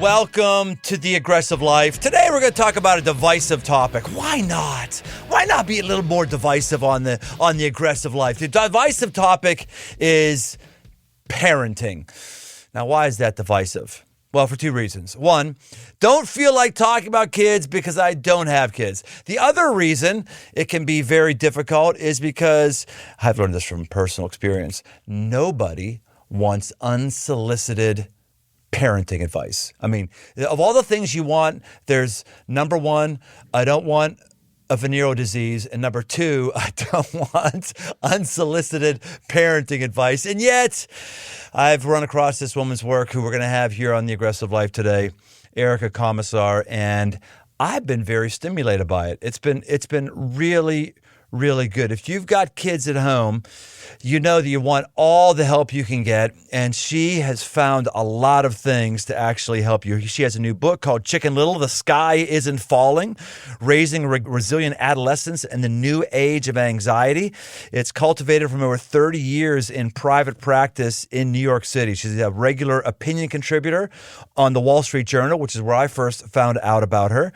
Welcome to The Aggressive Life. Today we're going to talk about a divisive topic. Why not? Why not be a little more divisive on the aggressive life? The divisive topic is parenting. Now, why is that divisive? Well, for two reasons. One, don't feel like talking about kids because I don't have kids. The other reason it can be very difficult is because I've learned this from personal experience. Nobody wants unsolicited parenting advice. I mean, of all the things you want, there's number one, I don't want a venereal disease, and number two, I don't want unsolicited parenting advice. And yet, I've run across this woman's work who we're going to have here on The Aggressive Life today, Erica Komisar, and I've been very stimulated by it. It's been really, really good. If you've got kids at home, you know that you want all the help you can get, and she has found a lot of things to actually help you. She has a new book called Chicken Little, The Sky Isn't Falling, Raising Resilient Adolescents in the New Age of Anxiety. It's cultivated from over 30 years in private practice in New York City. She's a regular opinion contributor on the Wall Street Journal, which is where I first found out about her,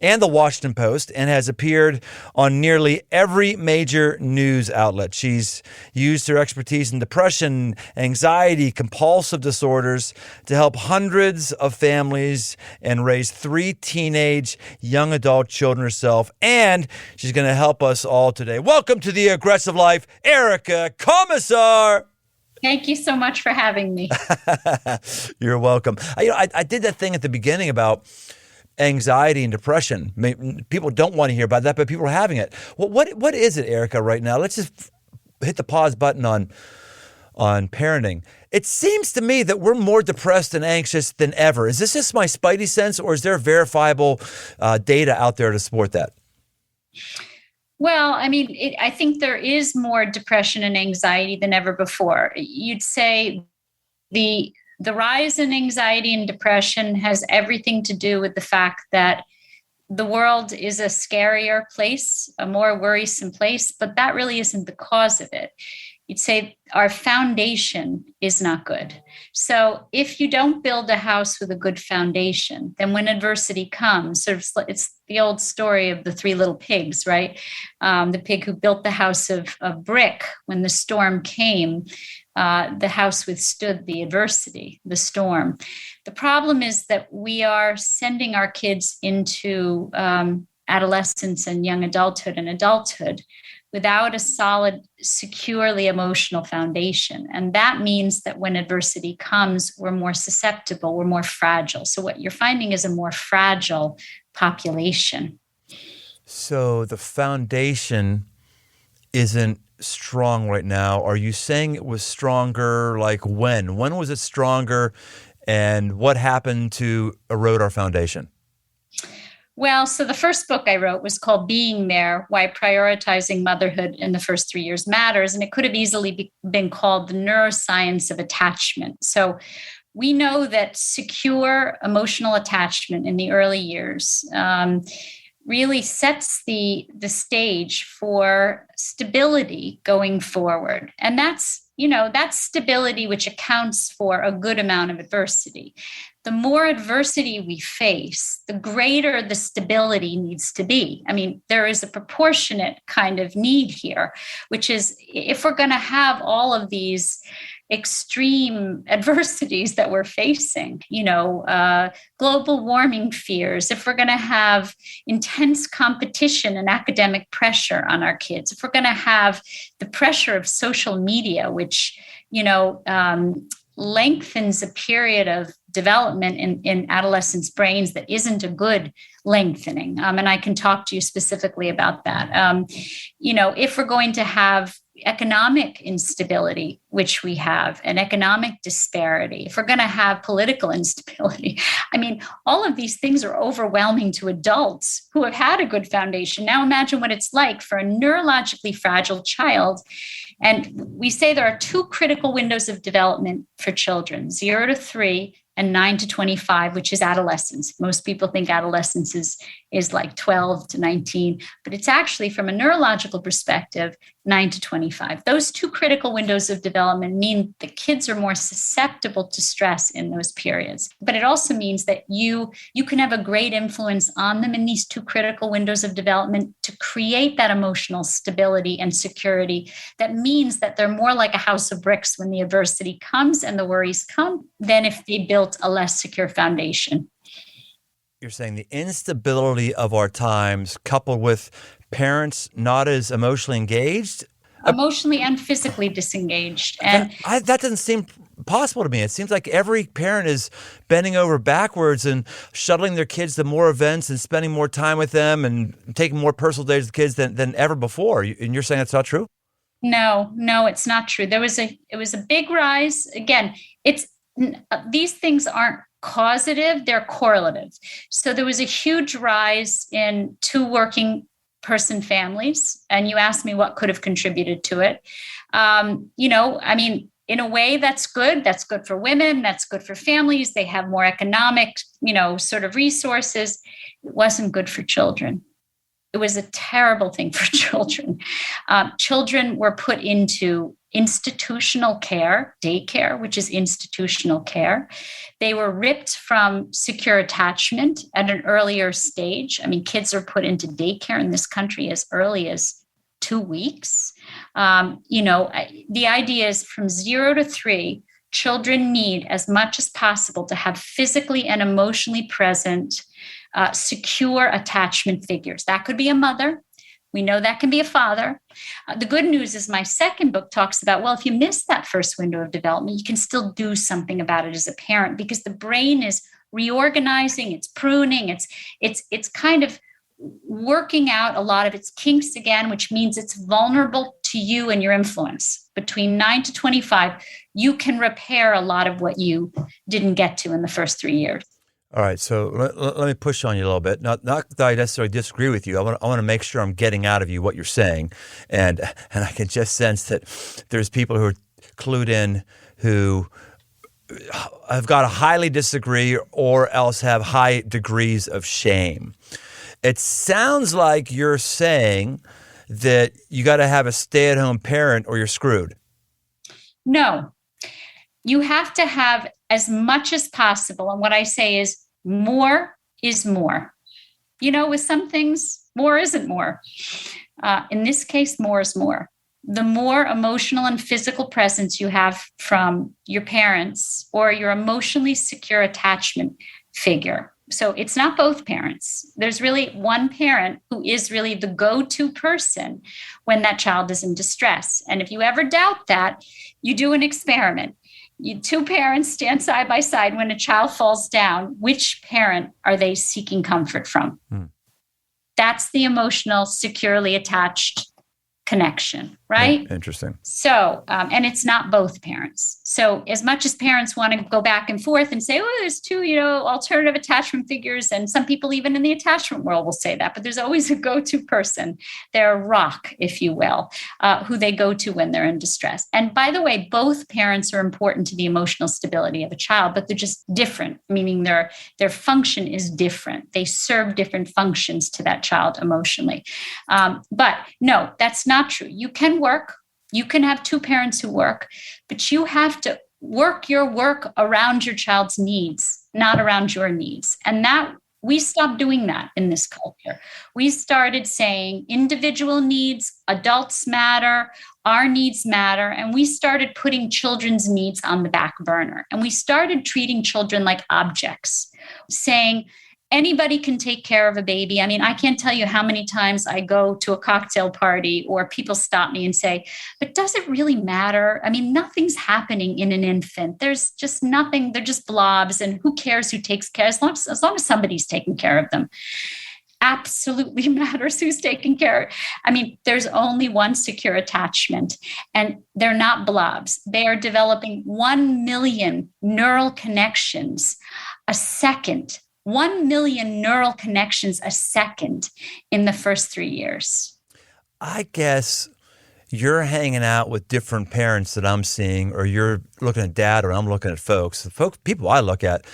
and the Washington Post, and has appeared on nearly every major news outlet. She's used her expertise in depression, anxiety, compulsive disorders to help hundreds of families and raise 3 teenage young adult children herself. And she's going to help us all today. Welcome to The Aggressive Life, Erica Komisar. Thank you so much for having me. You're welcome. I did that thing at the beginning about anxiety and depression. People don't want to hear about that, but people are having it. Well, what is it, Erica, right now? Let's just hit the pause button on parenting. It seems to me that we're more depressed and anxious than ever. Is this just my spidey sense, or is there verifiable data out there to support that? Well, I mean, I think there is more depression and anxiety than ever before. You'd say the rise in anxiety and depression has everything to do with the fact that the world is a scarier place, a more worrisome place, but that really isn't the cause of it. You'd say our foundation is not good. So if you don't build a house with a good foundation, then when adversity comes, it's the old story of the 3 little pigs, right? The pig who built the house of brick. When the storm came, the house withstood the adversity, the storm. The problem is that we are sending our kids into adolescence and young adulthood and adulthood without a solid, securely emotional foundation. And that means that when adversity comes, we're more susceptible, we're more fragile. So what you're finding is a more fragile population. So the foundation isn't strong right now. Are you saying it was stronger? Like when? When was it stronger? And what happened to erode our foundation? Well, so the first book I wrote was called Being There, Why Prioritizing Motherhood in the First 3 Years Matters. And it could have easily been called The Neuroscience of Attachment. So we know that secure emotional attachment in the early years really sets the stage for stability going forward. And that's stability which accounts for a good amount of adversity. The more adversity we face, the greater the stability needs to be. I mean, there is a proportionate kind of need here, which is if we're going to have all of these extreme adversities that we're facing, global warming fears, if we're going to have intense competition and academic pressure on our kids, if we're going to have the pressure of social media, which, lengthens a period of development in adolescents' brains that isn't a good lengthening. And I can talk to you specifically about that. If we're going to have economic instability, which we have, and economic disparity, if we're going to have political instability, I mean, all of these things are overwhelming to adults who have had a good foundation. Now imagine what it's like for a neurologically fragile child. And we say there are 2 critical windows of development for children, 0 to 3 and 9 to 25, which is adolescence. Most people think adolescence is like 12 to 19, but it's actually, from a neurological perspective, 9 to 25. Those two critical windows of development mean the kids are more susceptible to stress in those periods. But it also means that you can have a great influence on them in these two critical windows of development to create that emotional stability and security. That means that they're more like a house of bricks when the adversity comes and the worries come than if they built a less secure foundation. You're saying the instability of our times coupled with parents not as emotionally engaged? Emotionally and physically disengaged. And that doesn't seem possible to me. It seems like every parent is bending over backwards and shuttling their kids to more events and spending more time with them and taking more personal days with kids than ever before. And you're saying that's not true? No, it's not true. It was a big rise. Again, these things aren't causative, they're correlative. So there was a huge rise in two working person families. And you asked me what could have contributed to it. In a way, that's good. That's good for women. That's good for families. They have more economic, sort of resources. It wasn't good for children. It was a terrible thing for children. Children were put into institutional care, daycare, which is institutional care. They were ripped from secure attachment at an earlier stage. I mean, kids are put into daycare in this country as early as 2 weeks. The idea is from 0 to 3, children need as much as possible to have physically and emotionally present secure attachment figures. That could be a mother. We know that can be a father. The good news is my second book talks about, well, if you miss that first window of development, you can still do something about it as a parent because the brain is reorganizing, it's pruning, it's kind of working out a lot of its kinks again, which means it's vulnerable to you and your influence. Between 9 to 25, you can repair a lot of what you didn't get to in the first 3 years. All right, so let me push on you a little bit. Not that I necessarily disagree with you. I want to make sure I'm getting out of you what you're saying, and I can just sense that there's people who are clued in who have got to highly disagree or else have high degrees of shame. It sounds like you're saying that you got to have a stay-at-home parent or you're screwed. No, you have to have as much as possible. And what I say is more is more. With some things, more isn't more. In this case, more is more. The more emotional and physical presence you have from your parents or your emotionally secure attachment figure. So it's not both parents. There's really one parent who is really the go-to person when that child is in distress. And if you ever doubt that, you do an experiment. Two parents stand side by side when a child falls down. Which parent are they seeking comfort from? That's the emotional, securely attached connection, right? Interesting. So, and it's not both parents. So as much as parents want to go back and forth and say, oh, there's two, alternative attachment figures. And some people even in the attachment world will say that, but there's always a go-to person, their rock, if you will, who they go to when they're in distress. And by the way, both parents are important to the emotional stability of a child, but they're just different, meaning their function is different. They serve different functions to that child emotionally. But no, that's not true. You can work. You can have two parents who work, but you have to work your work around your child's needs, not around your needs. And that we stopped doing that in this culture. We started saying individual needs, adults matter, our needs matter. And we started putting children's needs on the back burner. And we started treating children like objects, saying, anybody can take care of a baby. I mean, I can't tell you how many times I go to a cocktail party or people stop me and say, but does it really matter? I mean, nothing's happening in an infant. There's just nothing. They're just blobs. And who cares who takes care as long as somebody's taking care of them. Absolutely matters who's taking care. I mean, there's only one secure attachment and they're not blobs. They are developing 1 million neural connections a second. 1 million neural connections a second in the first 3 years. I guess you're hanging out with different parents that I'm seeing, or you're looking at dad, or I'm looking at people I look at,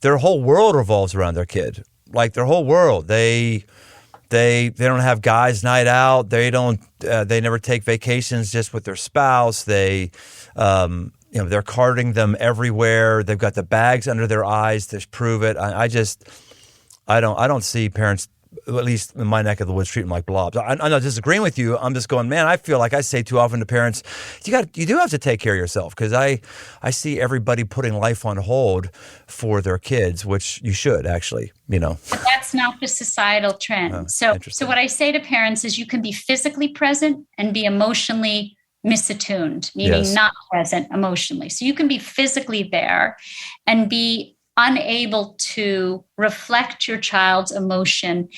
their whole world revolves around their kid. Like their whole world. They don't have guys' night out. They never take vacations just with their spouse. They're carting them everywhere. They've got the bags under their eyes to prove it. I don't see parents, at least in my neck of the woods, treat them like blobs. I'm not disagreeing with you. I'm just going, man, I feel like I say too often to parents, you do have to take care of yourself, because I see everybody putting life on hold for their kids, which you should actually, But that's not the societal trend. So what I say to parents is you can be physically present and be emotionally misattuned, meaning not present emotionally. So you can be physically there and be unable to reflect your child's emotion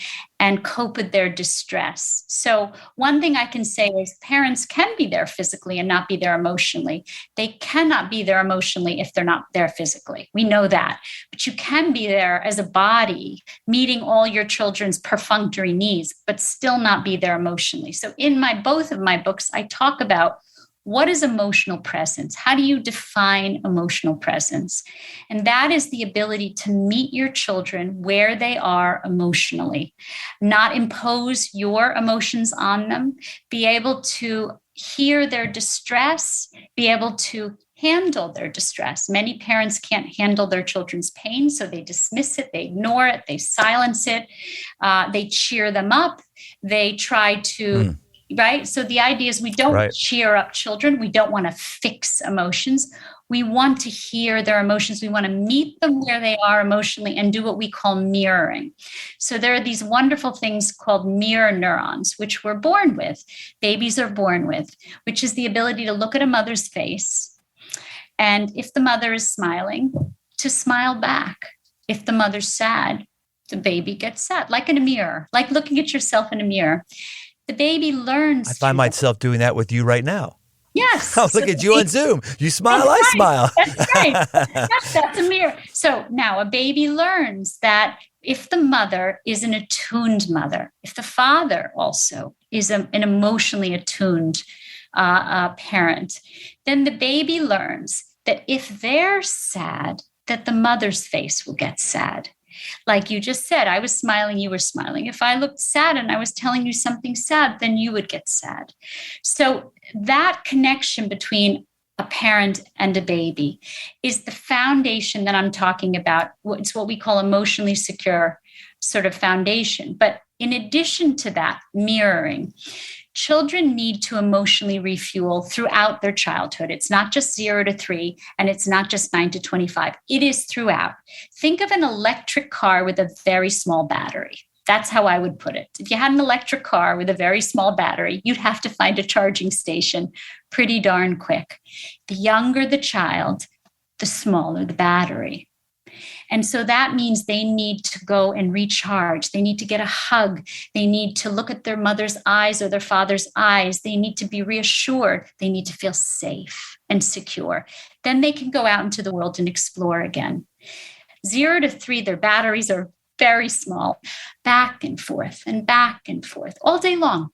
and cope with their distress. So one thing I can say is parents can be there physically and not be there emotionally. They cannot be there emotionally if they're not there physically. We know that. But you can be there as a body, meeting all your children's perfunctory needs, but still not be there emotionally. So in both of my books, I talk about what is emotional presence? How do you define emotional presence? And that is the ability to meet your children where they are emotionally, not impose your emotions on them, be able to hear their distress, be able to handle their distress. Many parents can't handle their children's pain, so they dismiss it, they ignore it, they silence it, they cheer them up, they try to... Right? So the idea is we don't cheer up children. We don't want to fix emotions. We want to hear their emotions. We want to meet them where they are emotionally and do what we call mirroring. So there are these wonderful things called mirror neurons, which we're born with, babies are born with, which is the ability to look at a mother's face. And if the mother is smiling, to smile back. If the mother's sad, the baby gets sad, like in a mirror, like looking at yourself in a mirror. The baby learns. I find myself doing that with you right now. Yes. I'll look at you on Zoom. You smile, I smile. That's right. That's a mirror. So now a baby learns that if the mother is an attuned mother, if the father also is an emotionally attuned parent, then the baby learns that if they're sad, that the mother's face will get sad. Like you just said, I was smiling, you were smiling. If I looked sad and I was telling you something sad, then you would get sad. So that connection between a parent and a baby is the foundation that I'm talking about. It's what we call emotionally secure sort of foundation. But in addition to that, mirroring. Children need to emotionally refuel throughout their childhood. It's not just 0 to 3, and it's not just 9 to 25. It is throughout. Think of an electric car with a very small battery. That's how I would put it. If you had an electric car with a very small battery, you'd have to find a charging station pretty darn quick. The younger the child, the smaller the battery. And so that means they need to go and recharge. They need to get a hug. They need to look at their mother's eyes or their father's eyes. They need to be reassured. They need to feel safe and secure. Then they can go out into the world and explore again. 0 to 3, their batteries are very small, back and forth all day long.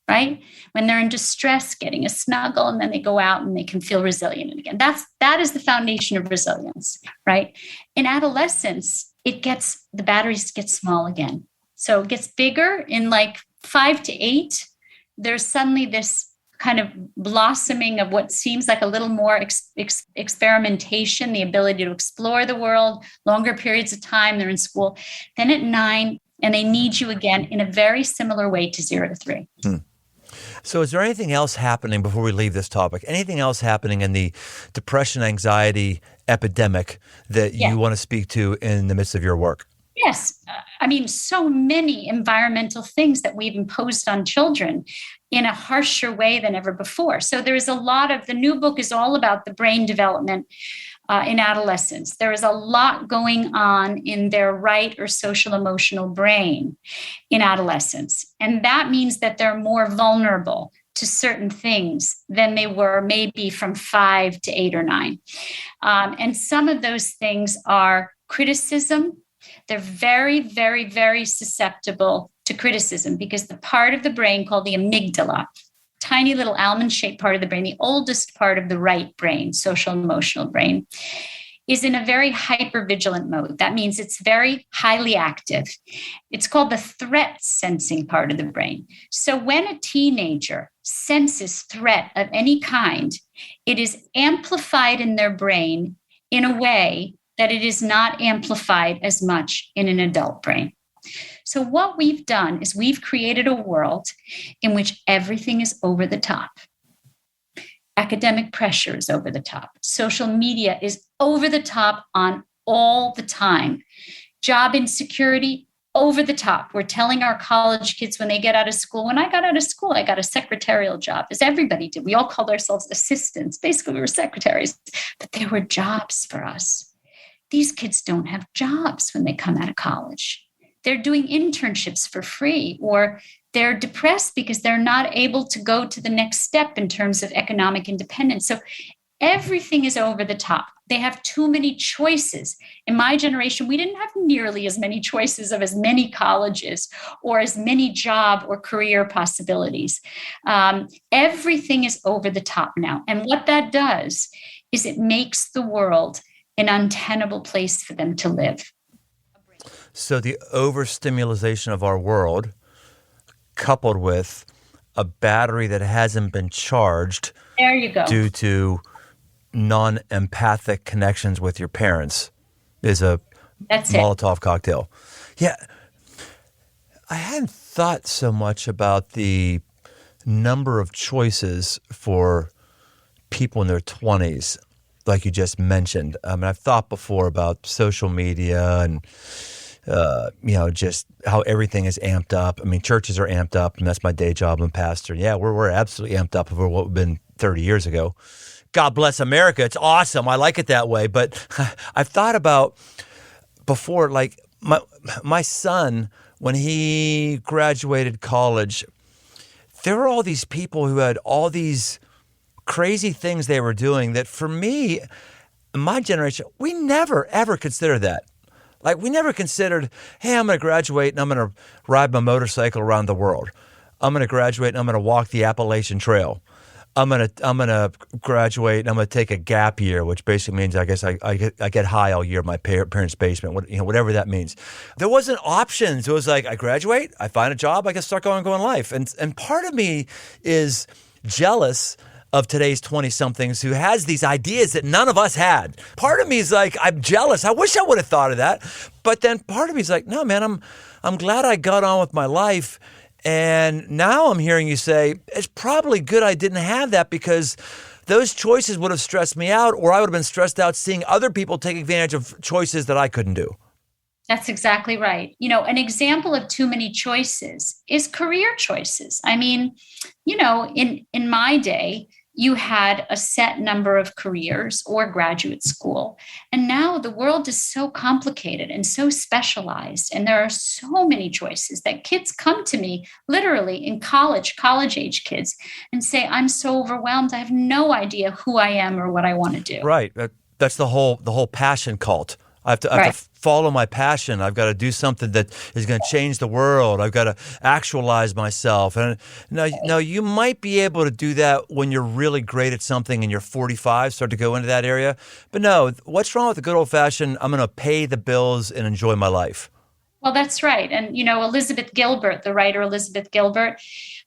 Right? When they're in distress, getting a snuggle, and then they go out and they can feel resilient again. That is the foundation of resilience, right? In adolescence, the batteries get small again. So it gets bigger in like 5 to 8. There's suddenly this kind of blossoming of what seems like a little more experimentation, the ability to explore the world, longer periods of time, they're in school. Then at 9, and they need you again in a very similar way to 0 to 3. So is there anything else happening before we leave this topic? Anything else happening in the depression, anxiety epidemic that you want to speak to in the midst of your work? Yes. I mean, so many environmental things that we've imposed on children in a harsher way than ever before. So there's a lot of, the new book is all about the brain development in adolescence. There is a lot going on in their right or social emotional brain in adolescence. And that means that they're more vulnerable to certain things than they were maybe from 5 to 8 or 9. And some of those things are criticism. They're very, very, very susceptible to criticism because the part of the brain called the amygdala tiny little almond-shaped part of the brain, the oldest part of the right brain, social emotional brain, is in a very hypervigilant mode. That means it's very highly active. It's called the threat sensing part of the brain. So when a teenager senses threat of any kind, it is amplified in their brain in a way that it is not amplified as much in an adult brain. So what we've done is we've created a world in which everything is over the top. Academic pressure is over the top. Social media is over the top on all the time. Job insecurity, over the top. We're telling our college kids when they get out of school, when I got out of school, I got a secretarial job, as everybody did. We all called ourselves assistants. Basically, we were secretaries, but there were jobs for us. These kids don't have jobs when they come out of college. They're doing internships for free, or they're depressed because they're not able to go to the next step in terms of economic independence. So everything is over the top. They have too many choices. In my generation, we didn't have nearly as many choices of as many colleges or as many job or career possibilities. Everything is over the top now. And what that does is it makes the world an untenable place for them to live. So the overstimulation of our world, coupled with a battery that hasn't been charged there you go. due to non-empathic connections with your parents, is a Molotov cocktail. Yeah. I hadn't thought so much about the number of choices for people in their 20s, like you just mentioned. I mean, I've thought before about social media and just how everything is amped up. I mean, churches are amped up, and that's my day job. I'm a pastor. Yeah, we're absolutely amped up over what we've been 30 years ago. God bless America. It's awesome. I like it that way. But I've thought about before, like my son, when he graduated college, there were all these people who had all these crazy things they were doing that for me, my generation, we never, ever considered that. Like, we never considered, hey, I'm going to graduate and I'm going to ride my motorcycle around the world. I'm going to graduate and I'm going to walk the Appalachian Trail. I'm going to graduate and I'm going to take a gap year, which basically means I guess I get high all year in my parents' basement, whatever that means. There wasn't options. It was like, I graduate, I find a job, I can start going life. And part of me is jealous of today's 20-somethings who has these ideas that none of us had. Part of me is like, I'm jealous. I wish I would have thought of that. But then part of me is like, no, man, I'm glad I got on with my life. And now I'm hearing you say, it's probably good I didn't have that, because those choices would have stressed me out, or I would have been stressed out seeing other people take advantage of choices that I couldn't do. That's exactly right. An example of too many choices is career choices. I mean, in my day, you had a set number of careers or graduate school. And now the world is so complicated and so specialized. And there are so many choices that kids come to me literally in college age kids, and say, I'm so overwhelmed. I have no idea who I am or what I want to do. Right. That's the whole passion cult. I have to follow my passion. I've got to do something that is going to change the world. I've got to actualize myself. And now you might be able to do that when you're really great at something and you're 45, start to go into that area. But no, what's wrong with the good old fashioned, I'm going to pay the bills and enjoy my life? Well, that's right. And, Elizabeth Gilbert, the writer Elizabeth Gilbert,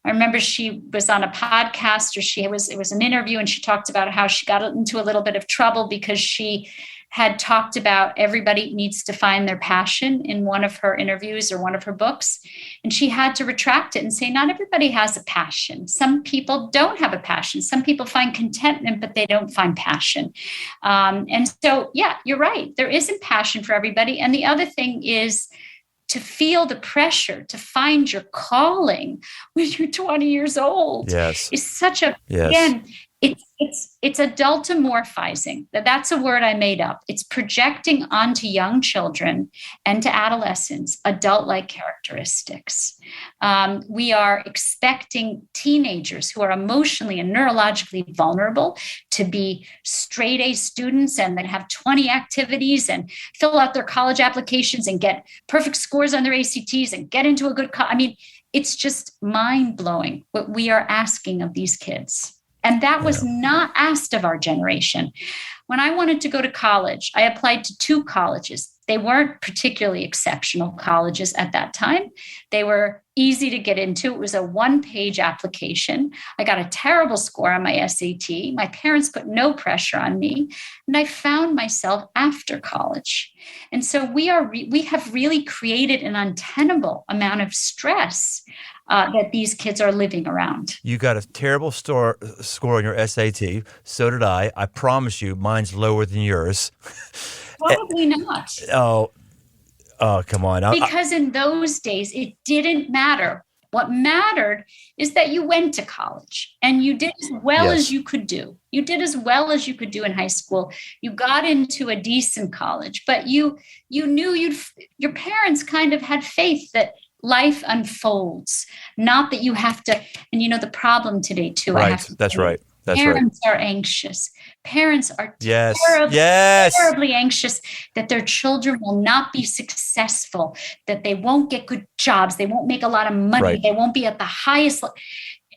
I remember she was on a podcast, or it was an interview, and she talked about how she got into a little bit of trouble because she had talked about everybody needs to find their passion in one of her interviews or one of her books. And she had to retract it and say, not everybody has a passion. Some people don't have a passion. Some people find contentment, but they don't find passion. And so, yeah, you're right. There isn't passion for everybody. And the other thing is to feel the pressure to find your calling when you're 20 years old. Yes. Is such a, yes. Again, it's adultomorphizing. That's a word I made up. It's projecting onto young children and to adolescents adult-like characteristics. We are expecting teenagers who are emotionally and neurologically vulnerable to be straight A students and then have 20 activities and fill out their college applications and get perfect scores on their ACTs and get into a good college. I mean, it's just mind-blowing what we are asking of these kids. And that was not asked of our generation. When I wanted to go to college, I applied to 2 colleges. They weren't particularly exceptional colleges at that time. They were easy to get into. It was a 1-page application. I got a terrible score on my SAT. My parents put no pressure on me. And I found myself after college. And so we have really created an untenable amount of stress that these kids are living around. You got a terrible score on your SAT. So did I. I promise you, mine's lower than yours. Probably not. Oh, come on. Because in those days, it didn't matter. What mattered is that you went to college and you did as well as you could do. You did as well as you could do in high school. You got into a decent college, but you knew your parents kind of had faith that life unfolds, not that you have to. And the problem today too. Right. That's right. Parents are anxious. Parents are terribly anxious that their children will not be successful, that they won't get good jobs, they won't make a lot of money, they won't be at the highest level.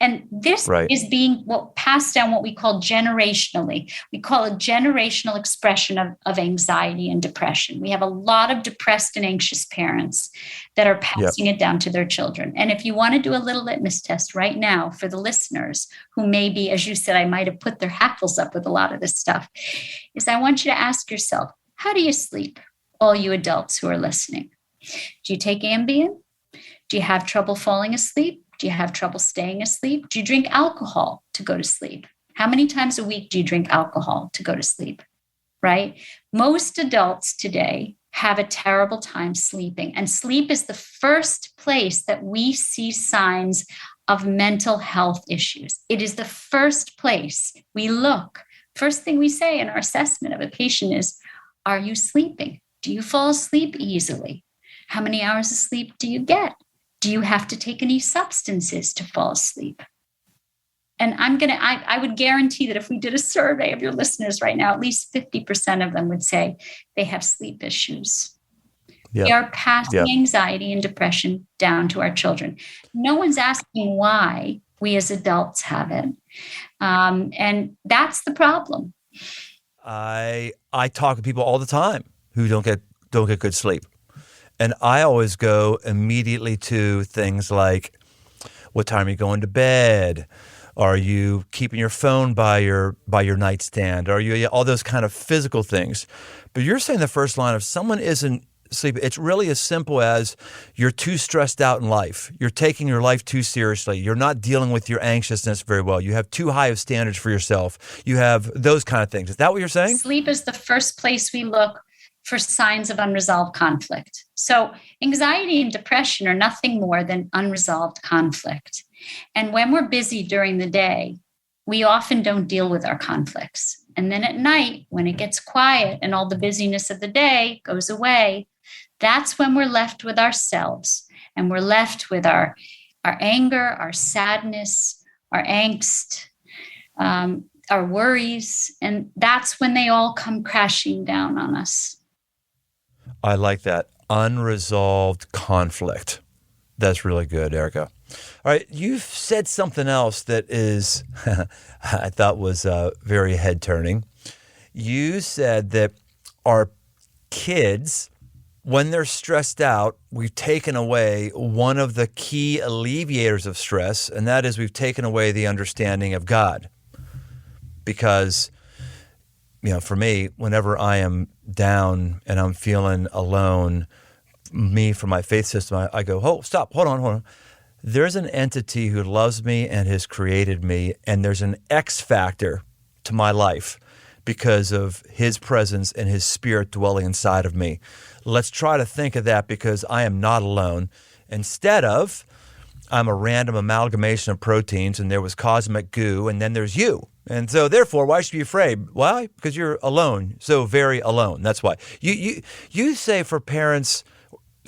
And this is being passed down what we call generationally. We call a generational expression of anxiety and depression. We have a lot of depressed and anxious parents that are passing it down to their children. And if you want to do a little litmus test right now for the listeners who maybe, as you said, I might have put their hackles up with a lot of this stuff, is I want you to ask yourself, how do you sleep? All you adults who are listening. Do you take Ambien? Do you have trouble falling asleep? Do you have trouble staying asleep? Do you drink alcohol to go to sleep? How many times a week do you drink alcohol to go to sleep? Right? Most adults today have a terrible time sleeping. And sleep is the first place that we see signs of mental health issues. It is the first place we look. First thing we say in our assessment of a patient is, are you sleeping? Do you fall asleep easily? How many hours of sleep do you get? Do you have to take any substances to fall asleep? And I would guarantee that if we did a survey of your listeners right now, at least 50% of them would say they have sleep issues. We are passing anxiety and depression down to our children. No one's asking why we as adults have it. And that's the problem. I talk to people all the time who don't get good sleep. And I always go immediately to things like, what time are you going to bed? Are you keeping your phone by your nightstand? Are you all those kind of physical things? But you're saying the first line, if someone isn't sleeping, it's really as simple as you're too stressed out in life. You're taking your life too seriously. You're not dealing with your anxiousness very well. You have too high of standards for yourself. You have those kind of things. Is that what you're saying? Sleep is the first place we look for signs of unresolved conflict. So anxiety and depression are nothing more than unresolved conflict. And when we're busy during the day, we often don't deal with our conflicts. And then at night, when it gets quiet and all the busyness of the day goes away, that's when we're left with ourselves. And we're left with our anger, our sadness, our angst, our worries. And that's when they all come crashing down on us. I like that. Unresolved conflict. That's really good, Erica. All right, you've said something else that is, I thought was very head-turning. You said that our kids, when they're stressed out, we've taken away one of the key alleviators of stress, and that is we've taken away the understanding of God. Because, for me, whenever I am down and I'm feeling alone, from my faith system, I go, hold on. There's an entity who loves me and has created me, and there's an X factor to my life because of his presence and his spirit dwelling inside of me. Let's try to think of that because I am not alone. Instead of, I'm a random amalgamation of proteins and there was cosmic goo and then there's you. And so therefore, why should you be afraid? Why? Because you're alone, so very alone. That's why. You say for parents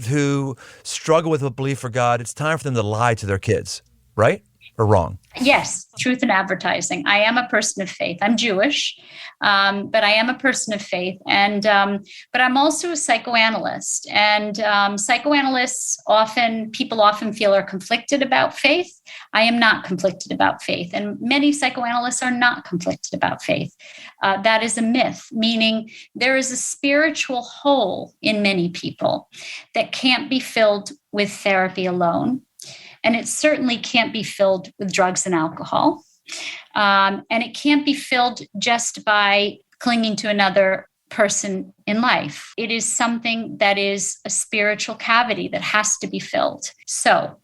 who struggle with a belief for God, it's time for them to lie to their kids, right? or wrong? Yes, truth in advertising. I am a person of faith. I'm Jewish, but I am a person of faith, and but I'm also a psychoanalyst. And psychoanalysts people often feel are conflicted about faith. I am not conflicted about faith, and many psychoanalysts are not conflicted about faith. That is a myth, meaning there is a spiritual hole in many people that can't be filled with therapy alone. And it certainly can't be filled with drugs and alcohol. And it can't be filled just by clinging to another person in life. It is something that is a spiritual cavity that has to be filled. So,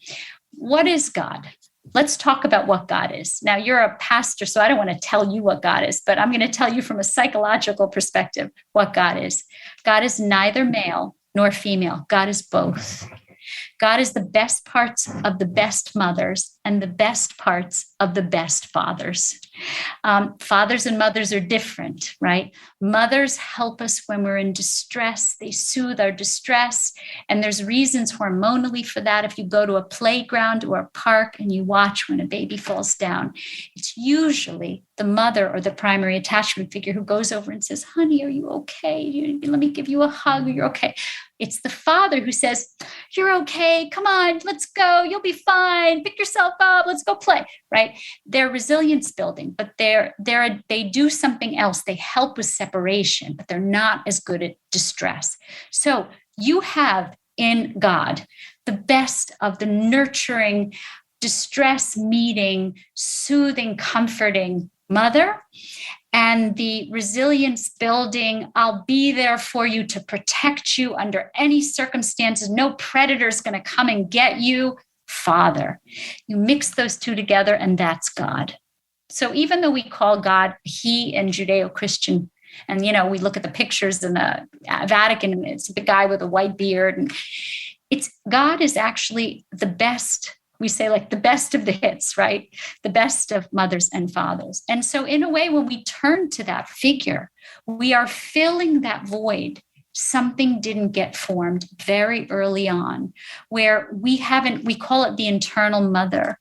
what is God? Let's talk about what God is. Now, you're a pastor, so I don't want to tell you what God is, but I'm going to tell you from a psychological perspective what God is. God is neither male nor female. God is both. God is the best parts of the best mothers and the best parts of the best fathers. Fathers and mothers are different, right? Mothers help us when we're in distress. They soothe our distress. And there's reasons hormonally for that. If you go to a playground or a park and you watch when a baby falls down, it's usually the mother or the primary attachment figure who goes over and says, honey, are you okay? Let me give you a hug. You're okay. It's the father who says, you're okay. Come on, let's go. You'll be fine. Pick yourself up. Let's go play, right? They're resilience building, but they do something else. They help with separation, but they're not as good at distress. So you have in God the best of the nurturing, distress meeting, soothing, comforting mother, and the resilience building, I'll be there for you to protect you under any circumstances. No predator is going to come and get you, father. You mix those two together, and that's God. So even though we call God he in Judeo-Christian, and we look at the pictures in the Vatican, and it's the guy with a white beard, and God is actually the best. We say like the best of the hits, right? The best of mothers and fathers. And so in a way, when we turn to that figure, we are filling that void. Something didn't get formed very early on where we call it the internal mother.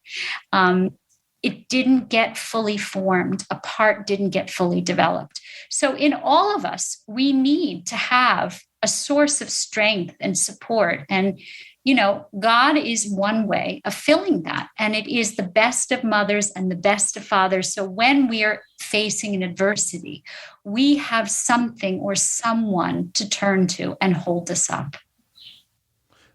It didn't get fully formed. A part didn't get fully developed. So in all of us, we need to have a source of strength and support. And God is one way of filling that. And it is the best of mothers and the best of fathers. So when we are facing an adversity, we have something or someone to turn to and hold us up.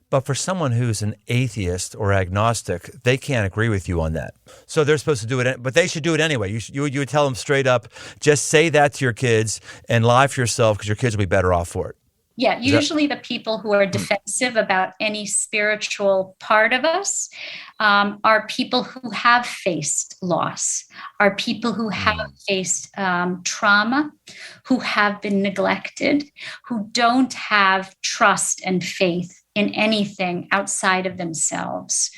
But for someone who's an atheist or agnostic, they can't agree with you on that. So they're supposed to do it, but they should do it anyway. You would tell them straight up, just say that to your kids and lie for yourself because your kids will be better off for it. Yeah, usually the people who are defensive about any spiritual part of us are people who have faced loss, are people who have faced trauma, who have been neglected, who don't have trust and faith in anything outside of themselves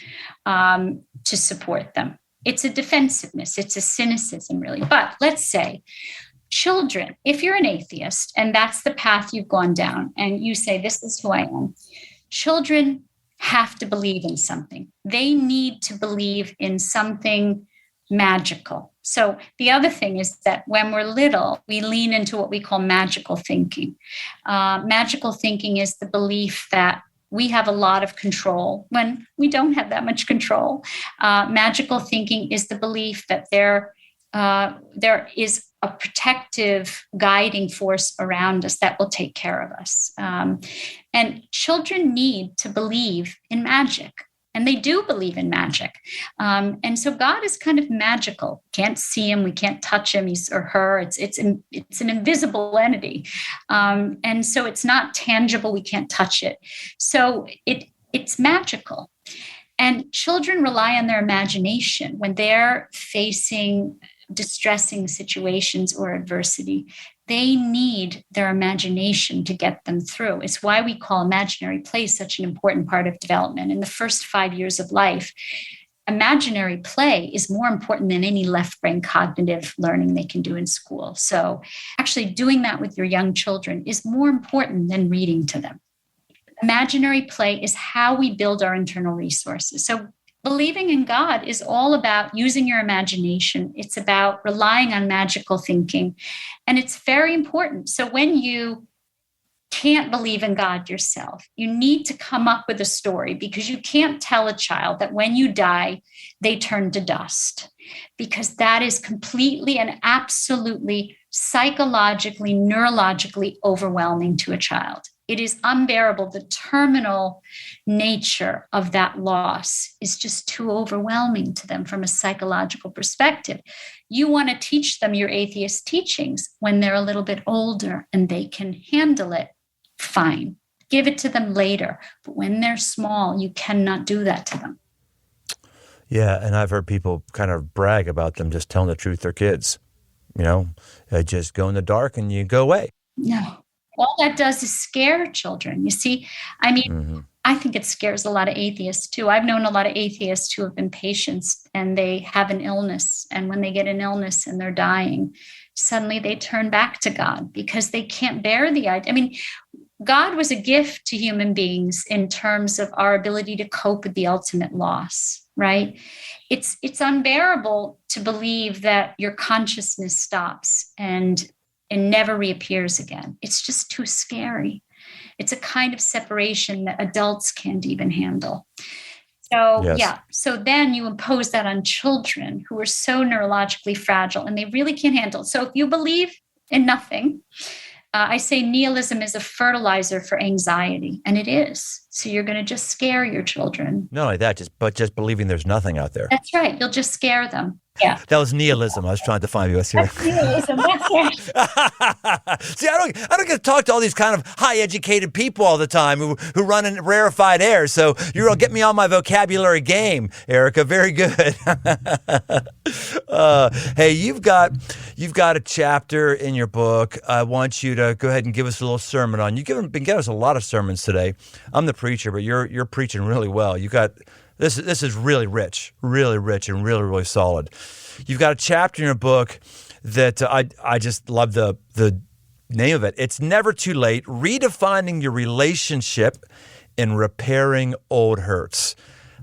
to support them. It's a defensiveness. It's a cynicism, really. But let's say children, if you're an atheist and that's the path you've gone down and you say, this is who I am, children have to believe in something. They need to believe in something magical. So the other thing is that when we're little, we lean into what we call magical thinking. Magical thinking is the belief that we have a lot of control when we don't have that much control. Magical thinking is the belief that there is a protective guiding force around us that will take care of us. And children need to believe in magic, and they do believe in magic. And so God is kind of magical. Can't see him, we can't touch him, he's or her. It's an invisible entity. And so it's not tangible, we can't touch it. So it's magical. And children rely on their imagination when they're facing distressing situations or adversity. They need their imagination to get them through. It's why we call imaginary play such an important part of development. In the first 5 years of life, imaginary play is more important than any left brain cognitive learning they can do in school. So actually doing that with your young children is more important than reading to them. Imaginary play is how we build our internal resources. So believing in God is all about using your imagination. It's about relying on magical thinking. And it's very important. So when you can't believe in God yourself, you need to come up with a story, because you can't tell a child that when you die, they turn to dust, because that is completely and absolutely psychologically, neurologically overwhelming to a child. It is unbearable. The terminal nature of that loss is just too overwhelming to them from a psychological perspective. You want to teach them your atheist teachings when they're a little bit older and they can handle it. Fine. Give it to them later. But when they're small, you cannot do that to them. Yeah, and I've heard people kind of brag about them just telling the truth to their kids. Just go in the dark and you go away. No. All that does is scare children. You see, I think it scares a lot of atheists too. I've known a lot of atheists who have been patients and they have an illness. And when they get an illness and they're dying, suddenly they turn back to God because they can't bear the idea. God was a gift to human beings in terms of our ability to cope with the ultimate loss, right? It's unbearable to believe that your consciousness stops and never reappears again. It's just too scary. It's a kind of separation that adults can't even handle. So, Yes. yeah. So then you impose that on children who are so neurologically fragile and they really can't handle it. So if you believe in nothing, I say nihilism is a fertilizer for anxiety, and it is. So you're going to just scare your children. Not only that, just believing there's nothing out there. That's right. You'll just scare them. Yeah. That was nihilism. I was trying to find you. That's nihilism. That's right. See, I don't get to talk to all these kind of high educated people all the time who run in rarefied air. So you're gonna get me on my vocabulary game, Erica. Very good. Hey, you've got a chapter in your book. I want you to go ahead and give us a little sermon on. You've been giving us a lot of sermons today. I'm the preacher, but you're preaching really well. You got. This is really rich, and really, really solid. You've got a chapter in your book that I just love the name of it. It's Never Too Late, Redefining Your Relationship and Repairing Old Hurts.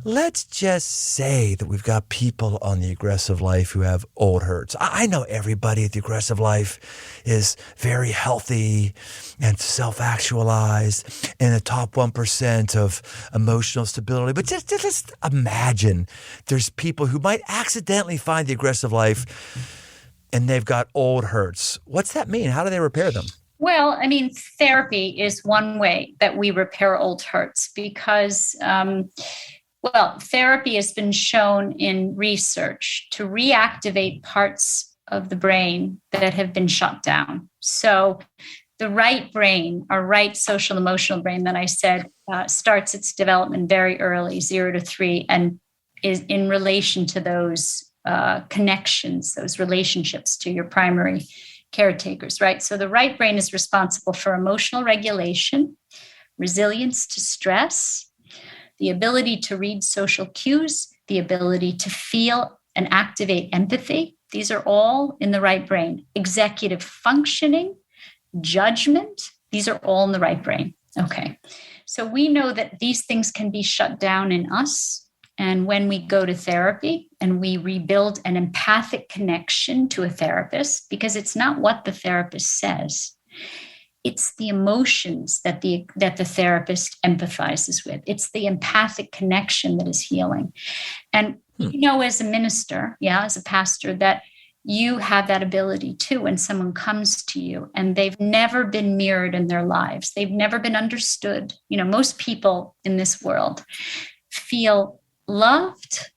Let's just say that we've got people on the aggressive life who have old hurts. I know everybody at the aggressive life is very healthy and self-actualized in the top 1% of emotional stability. But just imagine there's people who might accidentally find the aggressive life and they've got old hurts. What's that mean? How do they repair them? Well, therapy is one way that we repair old hurts because therapy has been shown in research to reactivate parts of the brain that have been shut down. So the right brain, our right social emotional brain that I said, starts its development very early, 0 to 3, and is in relation to those connections, those relationships to your primary caretakers, right? So the right brain is responsible for emotional regulation, resilience to stress, the ability to read social cues, the ability to feel and activate empathy. These are all in the right brain. Executive functioning, judgment, these are all in the right brain. Okay. So we know that these things can be shut down in us. And when we go to therapy and we rebuild an empathic connection to a therapist, because it's not what the therapist says, it's the emotions that the therapist empathizes with. It's the empathic connection that is healing. And as a minister, as a pastor, that you have that ability too when someone comes to you and they've never been mirrored in their lives. They've never been understood. Most people in this world feel loved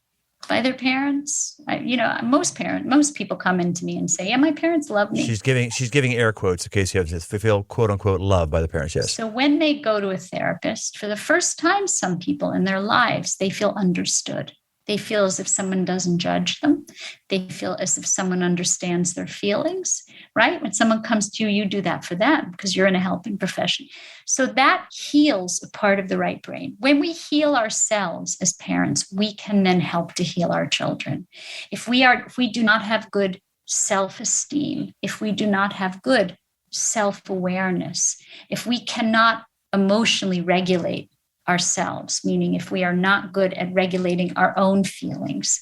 by their parents. Most people come into me and say, yeah, my parents love me. She's giving air quotes in case you have this. They feel quote unquote loved by the parents. Yes. So when they go to a therapist for the first time, some people in their lives, they feel understood. They feel as if someone doesn't judge them. They feel as if someone understands their feelings, right? When someone comes to you, you do that for them because you're in a helping profession. So that heals a part of the right brain. When we heal ourselves as parents, we can then help to heal our children. If we do not have good self-esteem, if we do not have good self-awareness, if we cannot emotionally regulate ourselves, meaning if we are not good at regulating our own feelings,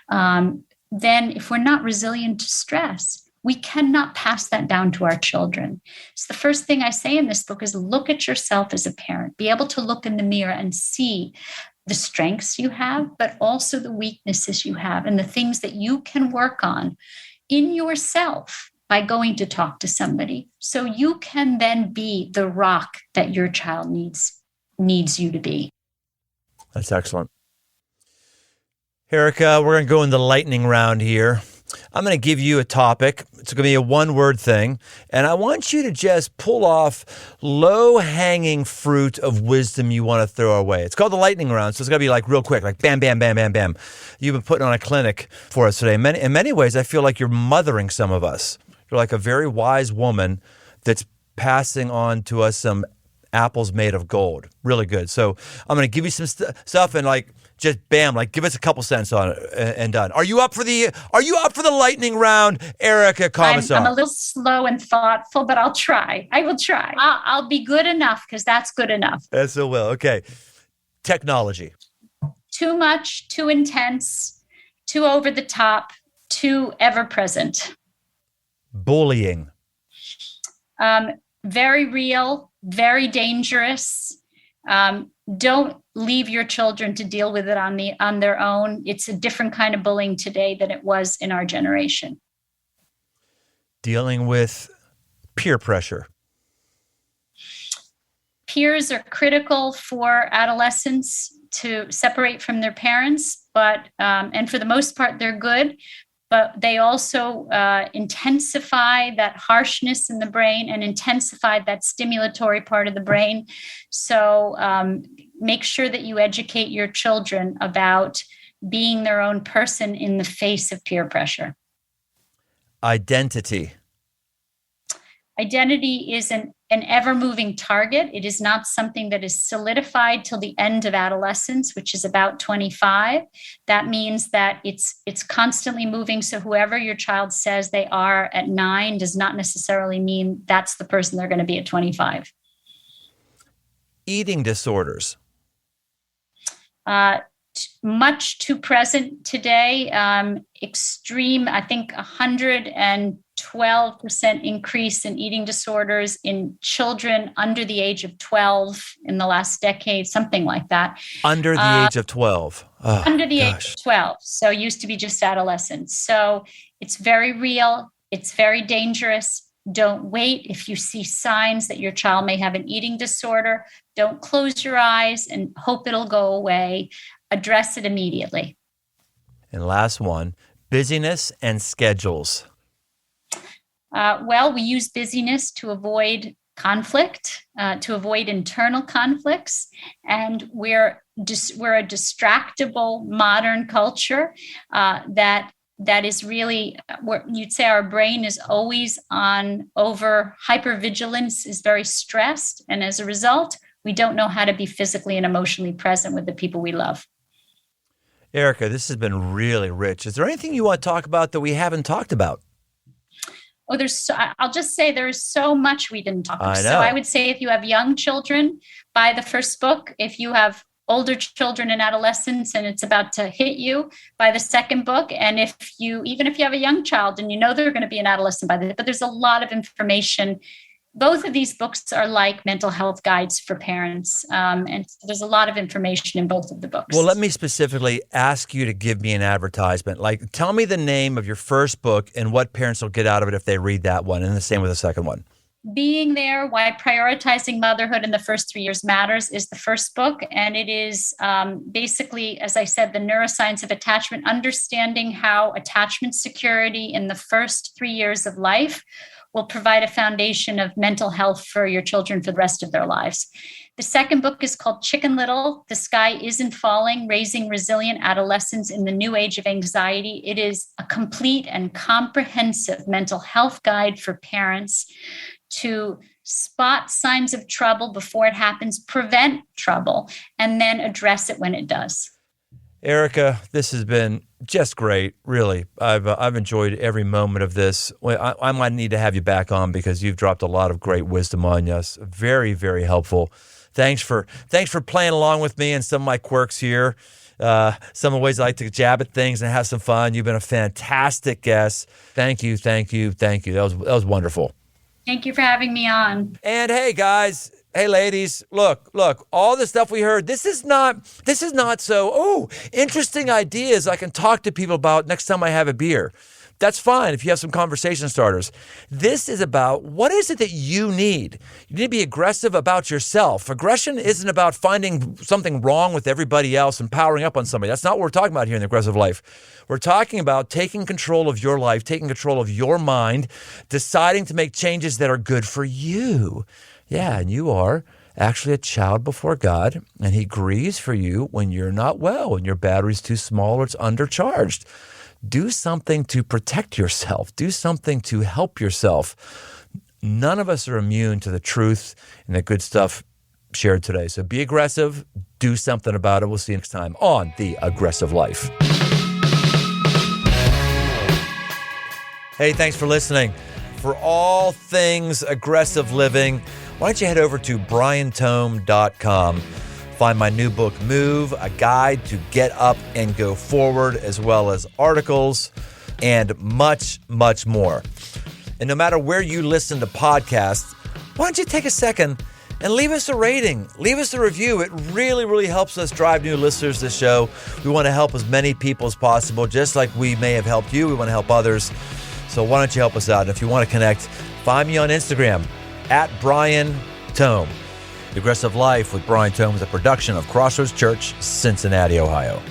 then if we're not resilient to stress, we cannot pass that down to our children. So the first thing I say in this book is look at yourself as a parent, be able to look in the mirror and see the strengths you have, but also the weaknesses you have and the things that you can work on in yourself by going to talk to somebody. So you can then be the rock that your child needs you to be. That's excellent. Erica, we're going to go in the lightning round here. I'm going to give you a topic. It's going to be a one-word thing, and I want you to just pull off low-hanging fruit of wisdom you want to throw away. It's called the lightning round, so it's going to be like real quick, like bam, bam, bam, bam, bam. You've been putting on a clinic for us today. In many ways, I feel like you're mothering some of us. You're like a very wise woman that's passing on to us some apples made of gold. Really good. So I'm going to give you some stuff and like just bam, like give us a couple cents on it and done. Are you up for the lightning round, Erica Komisar? I'm a little slow and thoughtful, but I'll try. I will try. I'll be good enough because that's good enough. That's so well. Okay. Technology. Too much, too intense, too over the top, too ever present. Bullying. Very real, very dangerous. Don't leave your children to deal with it on their own. It's a different kind of bullying today than it was in our generation. Dealing with peer pressure. Peers are critical for adolescents to separate from their parents, but and for the most part, they're good. But they also intensify that harshness in the brain and intensify that stimulatory part of the brain. So make sure that you educate your children about being their own person in the face of peer pressure. Identity. Identity is an ever-moving target. It is not something that is solidified till the end of adolescence, which is about 25. That means that it's constantly moving. So whoever your child says they are at 9 does not necessarily mean that's the person they're going to be at 25. Eating disorders. Much too present today. Extreme, I think 112% increase in eating disorders in children under the age of 12 in the last decade, something like that. Under the age of 12. Oh, under the age of 12. So used to be just adolescents. So it's very real. It's very dangerous. Don't wait. If you see signs that your child may have an eating disorder, don't close your eyes and hope it'll go away. Address it immediately. And last one, busyness and schedules. Well, we use busyness to avoid conflict, to avoid internal conflicts, and we're a distractible modern culture that is really, you'd say our brain is always on over hypervigilance, is very stressed, and as a result, we don't know how to be physically and emotionally present with the people we love. Erica, this has been really rich. Is there anything you want to talk about that we haven't talked about? Oh, I'll just say there is so much we didn't talk about. I know. So I would say if you have young children, buy the first book. If you have older children and adolescents and it's about to hit you, buy the second book. And even if you have a young child and you know they're going to be an adolescent but there's a lot of information. Both of these books are like mental health guides for parents. And there's a lot of information in both of the books. Well, let me specifically ask you to give me an advertisement. Like, tell me the name of your first book and what parents will get out of it if they read that one, and the same with the second one. Being There, Why Prioritizing Motherhood in the First 3 Years Matters is the first book. And it is basically, as I said, the neuroscience of attachment, understanding how attachment security in the first 3 years of life will provide a foundation of mental health for your children for the rest of their lives. The second book is called Chicken Little, The Sky Isn't Falling, Raising Resilient Adolescents in the New Age of Anxiety. It is a complete and comprehensive mental health guide for parents to spot signs of trouble before it happens, prevent trouble, and then address it when it does. Erica, this has been just great, really. I've enjoyed every moment of this. I might need to have you back on because you've dropped a lot of great wisdom on us. Very, very helpful. Thanks for playing along with me and some of my quirks here. Some of the ways I like to jab at things and have some fun. You've been a fantastic guest. Thank you. That was wonderful. Thank you for having me on. And hey, guys. Hey, ladies, look, all the stuff we heard, this is not so, interesting ideas I can talk to people about next time I have a beer. That's fine if you have some conversation starters. This is about what is it that you need? You need to be aggressive about yourself. Aggression isn't about finding something wrong with everybody else and powering up on somebody. That's not what we're talking about here in the aggressive life. We're talking about taking control of your life, taking control of your mind, deciding to make changes that are good for you. Yeah, and you are actually a child before God, and he grieves for you when you're not well, when your battery's too small or it's undercharged. Do something to protect yourself. Do something to help yourself. None of us are immune to the truth and the good stuff shared today. So be aggressive. Do something about it. We'll see you next time on The Aggressive Life. Hey, thanks for listening. For all things aggressive living, why don't you head over to briantome.com. Find my new book, Move, a guide to get up and go forward, as well as articles and much, much more. And no matter where you listen to podcasts, why don't you take a second and leave us a rating, leave us a review. It really, really helps us drive new listeners to the show. We want to help as many people as possible, just like we may have helped you. We want to help others. So why don't you help us out? And if you want to connect, find me on Instagram at Brian Tome. The Aggressive Life with Brian Tome is a production of Crossroads Church, Cincinnati, Ohio.